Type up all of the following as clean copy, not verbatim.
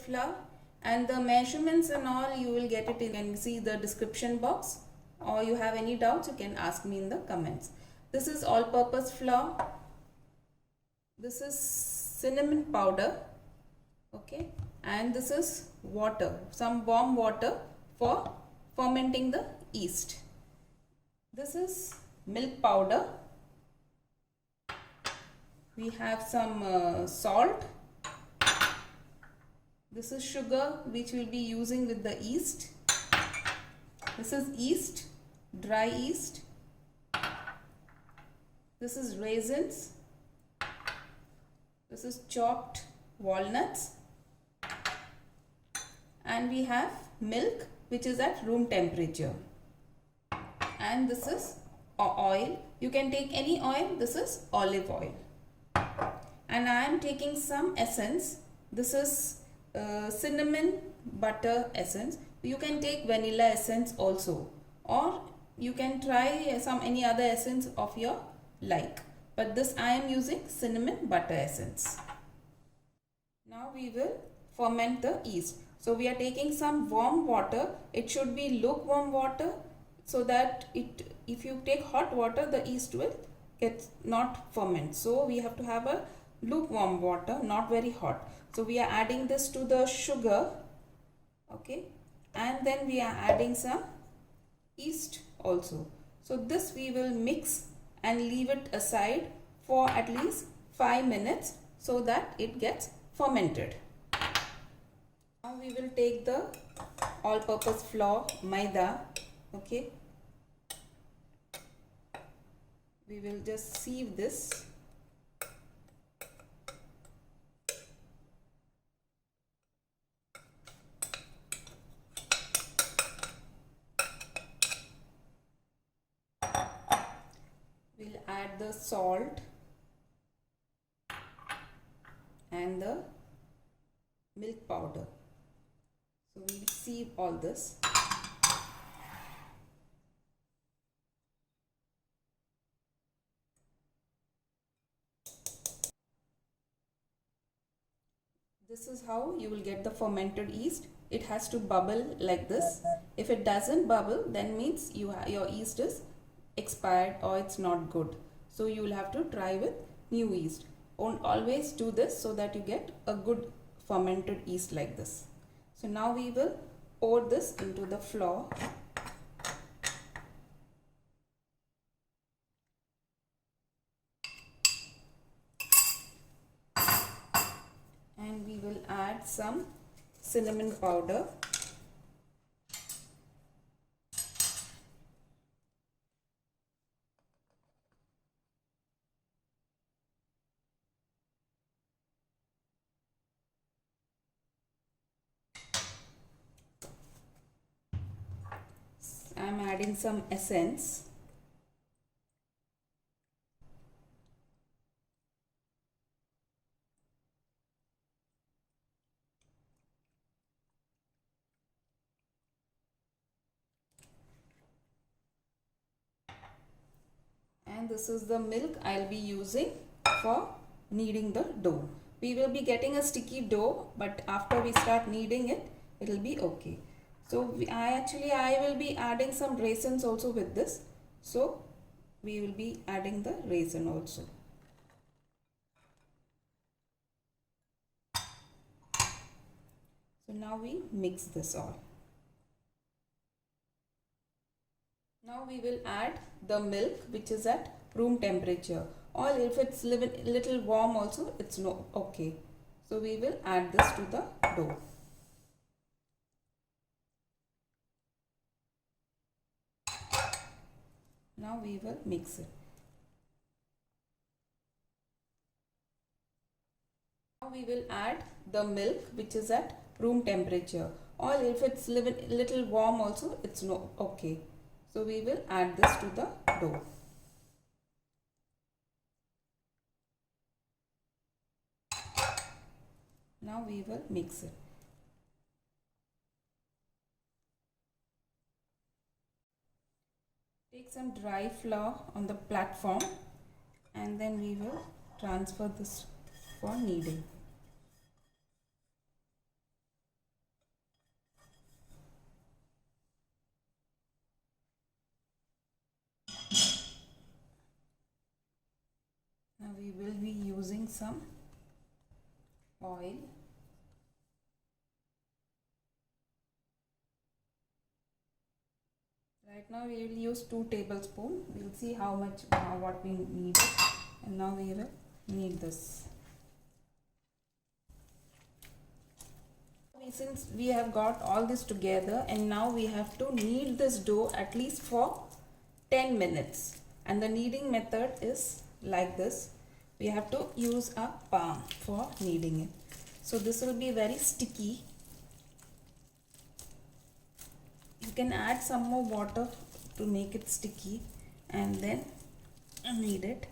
flour, and the measurements and all you will get it. You can see the description box, or you have any doubts you can ask me in the comments. This is all purpose flour. This is cinnamon powder, okay, and this is water, some warm water for fermenting the yeast. This is milk powder. We have some salt. This is sugar which we'll be using with the yeast. This is yeast, dry yeast. This is raisins. This is chopped walnuts. And we have milk which is at room temperature. And this is oil. You can take any oil. This is olive oil. And I am taking some essence. This is cinnamon butter essence. You can take vanilla essence also, or you can try some any other essence of your like, but this I am using cinnamon butter essence. Now we will ferment the yeast. So we are taking some warm water. It should be lukewarm water, so that if you take hot water, the yeast will get not ferment. So we have to have a lukewarm water, not very hot. So we are adding this to the sugar, okay, and then we are adding some yeast also. So this we will mix and leave it aside for at least 5 minutes so that it gets fermented. Now we will take the all-purpose flour, maida, okay. We will just sieve this. We'll add the salt and the milk powder. So we'll sieve all this. This is how you will get the fermented yeast. It has to bubble like this. If it doesn't bubble, then means your yeast is expired or it's not good. So you will have to try with new yeast. Always do this so that you get a good fermented yeast like this. So now we will pour this into the flour. And we will add some cinnamon powder. I am adding some essence. And this is the milk I'll be using for kneading the dough. We will be getting a sticky dough, but after we start kneading it, it will be okay. So I will be adding some raisins also with this. So we will be adding the raisin also. So now we mix this all. Now we will add the milk which is at room temperature, or if it's little warm also, it's no okay. So we will add this to the dough. Now we will mix it. Now we will add the milk which is at room temperature, or if it's little warm also, it's no okay. So we will add this to the dough. Now we will mix it. Take some dry flour on the platform, and then we will transfer this for kneading. we will be using some oil. Right now we will use 2 tablespoons. We will see how much what we need, and now we will knead this. Since we have got all this together, and now we have to knead this dough at least for 10 minutes, and the kneading method is like this. We have to use a palm for kneading it. So this will be very sticky. You can add some more water to make it sticky and then knead it.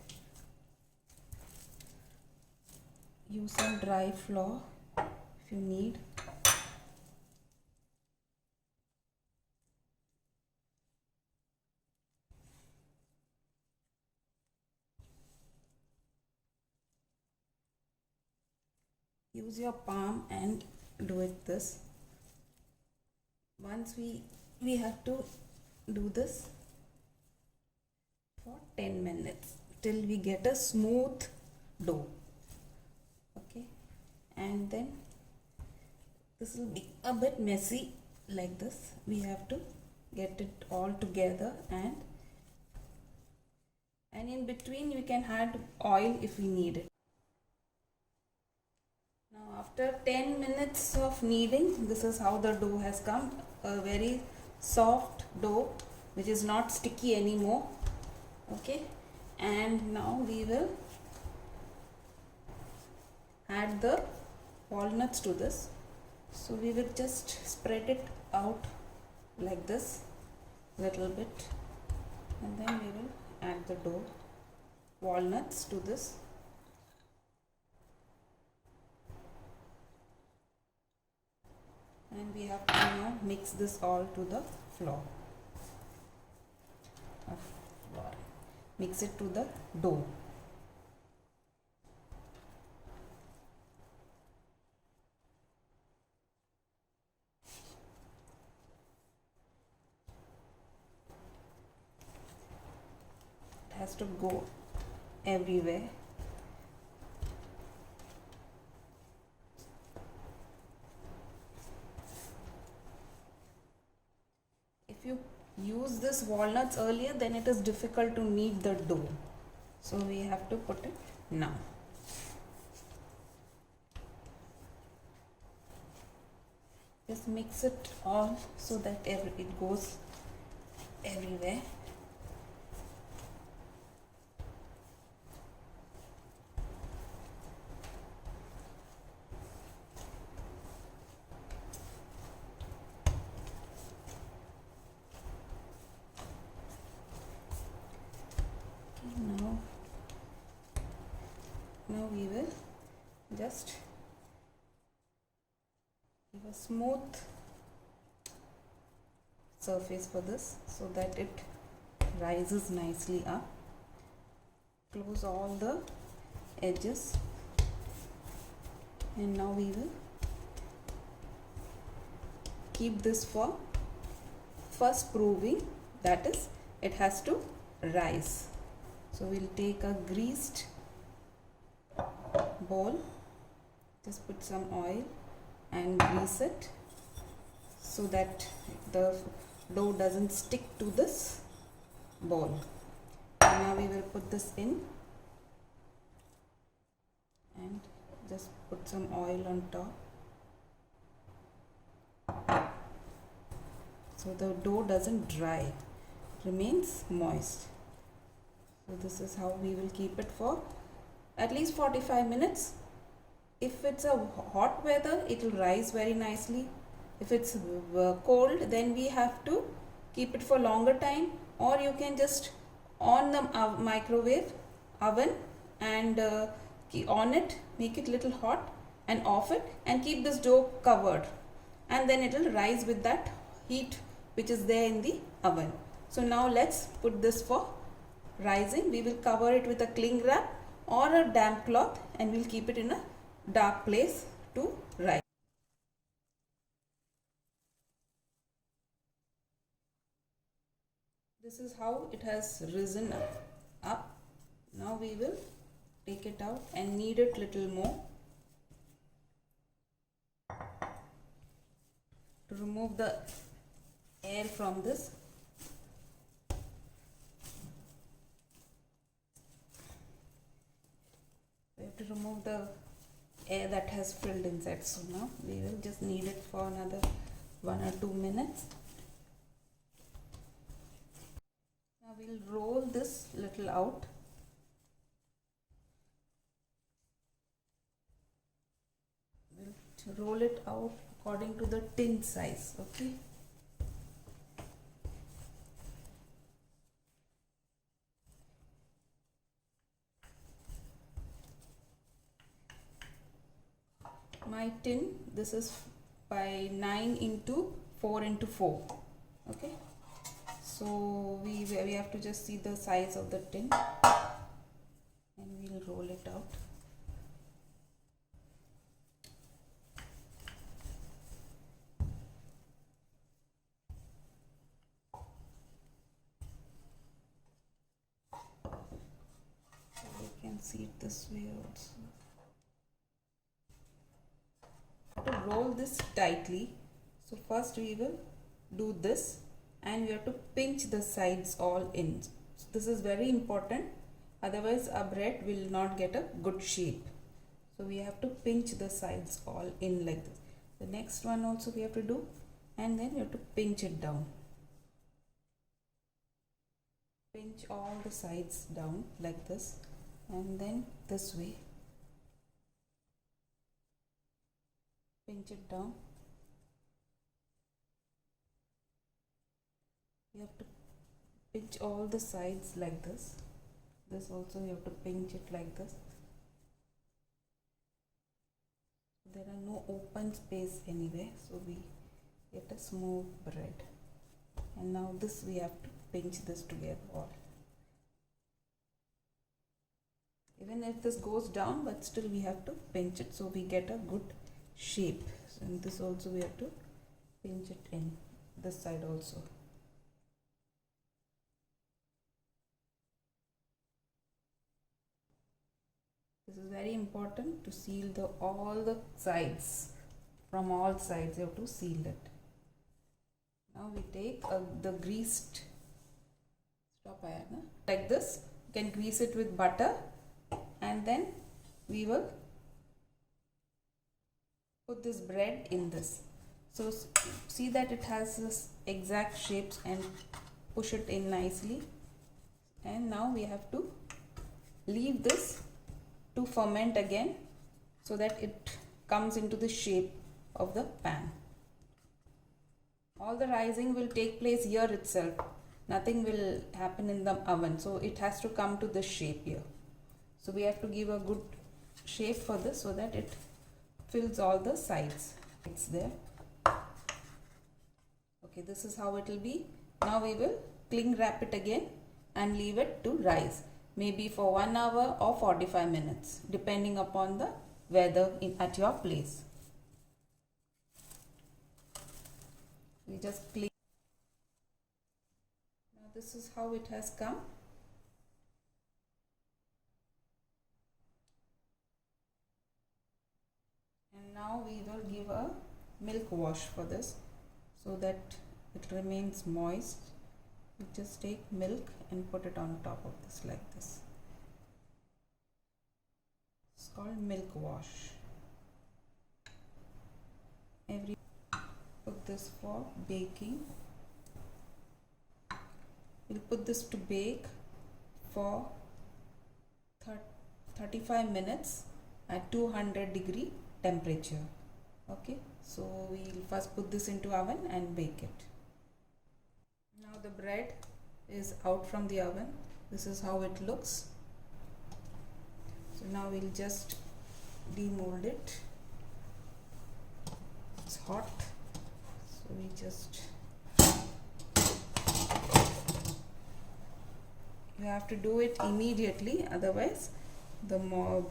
Use some dry flour if you need. Use your palm and do it this. Once we have to do this for 10 minutes till we get a smooth dough. Okay, and then this will be a bit messy like this. We have to get it all together, and in between we can add oil if we need it. Now after 10 minutes of kneading, this is how the dough has come. A very soft dough which is not sticky anymore. Okay, and now we will add the walnuts to this. So we will just spread it out like this little bit, and then we will add the dough walnuts to this. And we have to now mix this all to the flour. Mix it to the dough. It has to go everywhere. If you use this walnuts earlier, then it is difficult to knead the dough. So we have to put it now. Just mix it all so that it goes everywhere. Now we will just give a smooth surface for this so that it rises nicely up. Close all the edges, and now we will keep this for first proving, that is, it has to rise. So we'll take a greased bowl, just put some oil and grease it so that the dough doesn't stick to this bowl. And now we will put this in and just put some oil on top so the dough doesn't dry, it remains moist. So this is how we will keep it for at least 45 minutes. If it's a hot weather, it will rise very nicely. If it's cold, then we have to keep it for longer time, or you can just on the microwave oven and on it, make it little hot and off it, and keep this dough covered, and then it will rise with that heat which is there in the oven. So now let's put this for rising. We will cover it with a cling wrap or a damp cloth, and we'll keep it in a dark place to rise. This is how it has risen up. Now we will take it out and knead it little more to remove the air from this. We have to remove the air that has filled inside. So now we will just knead it for another 1 or 2 minutes. Now we'll roll this little out. We'll roll it out according to the tin size, okay? My tin, this is by 9 into 4 into 4, okay? So we have to just see the size of the tin and we'll roll it out. So you can see it this way also. To roll this tightly, so first we will do this and we have to pinch the sides all in. So this is very important, otherwise our bread will not get a good shape. So we have to pinch the sides all in like this. The next one also we have to do, and then you have to pinch it down. Pinch all the sides down like this and then this way. Pinch it down. You have to pinch all the sides like this. This also you have to pinch it like this. There are no open space anywhere, so we get a smooth bread. And now this we have to pinch this together all. Even if this goes down, but still we have to pinch it so we get a good shape. So in this also we have to pinch it in this side also. This is very important to seal all the sides. From all sides you have to seal it. Now we take the greased, like this. You can grease it with butter and then we will put this bread in this. So see that it has this exact shapes and push it in nicely. And now we have to leave this to ferment again so that it comes into the shape of the pan. All the rising will take place here itself. Nothing will happen in the oven. So it has to come to this shape here. So we have to give a good shape for this so that it fills all the sides. It's there. Okay, this is how it will be. Now we will cling wrap it again and leave it to rise. Maybe for 1 hour or 45 minutes, depending upon the weather at your place. We just clean. Now this is how it has come. And now we will give a milk wash for this so that it remains moist. You just take milk and put it on top of this like this. It's called milk wash. Put this for baking. We'll put this to bake for 35 minutes at 200-degree temperature. Okay, so we'll first put this into oven and bake it. Now the bread is out from the oven. This is how it looks. So now we'll just demold it. It's hot, so we just, you have to do it immediately, otherwise the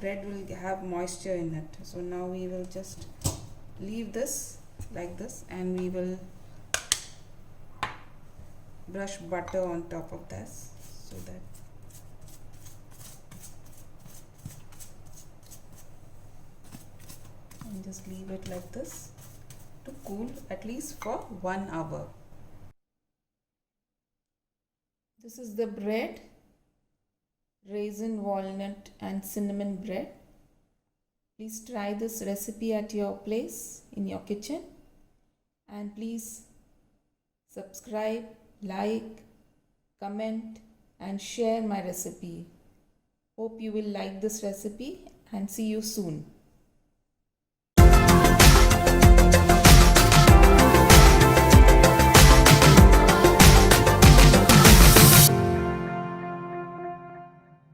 bread will have moisture in it. So now we will just leave this like this and we will brush butter on top of this so that and just leave it like this to cool at least for 1 hour. This is the bread, raisin, walnut and cinnamon bread. Please try this recipe at your place in your kitchen, and please subscribe, like, comment and share my recipe. Hope you will like this recipe and see you soon.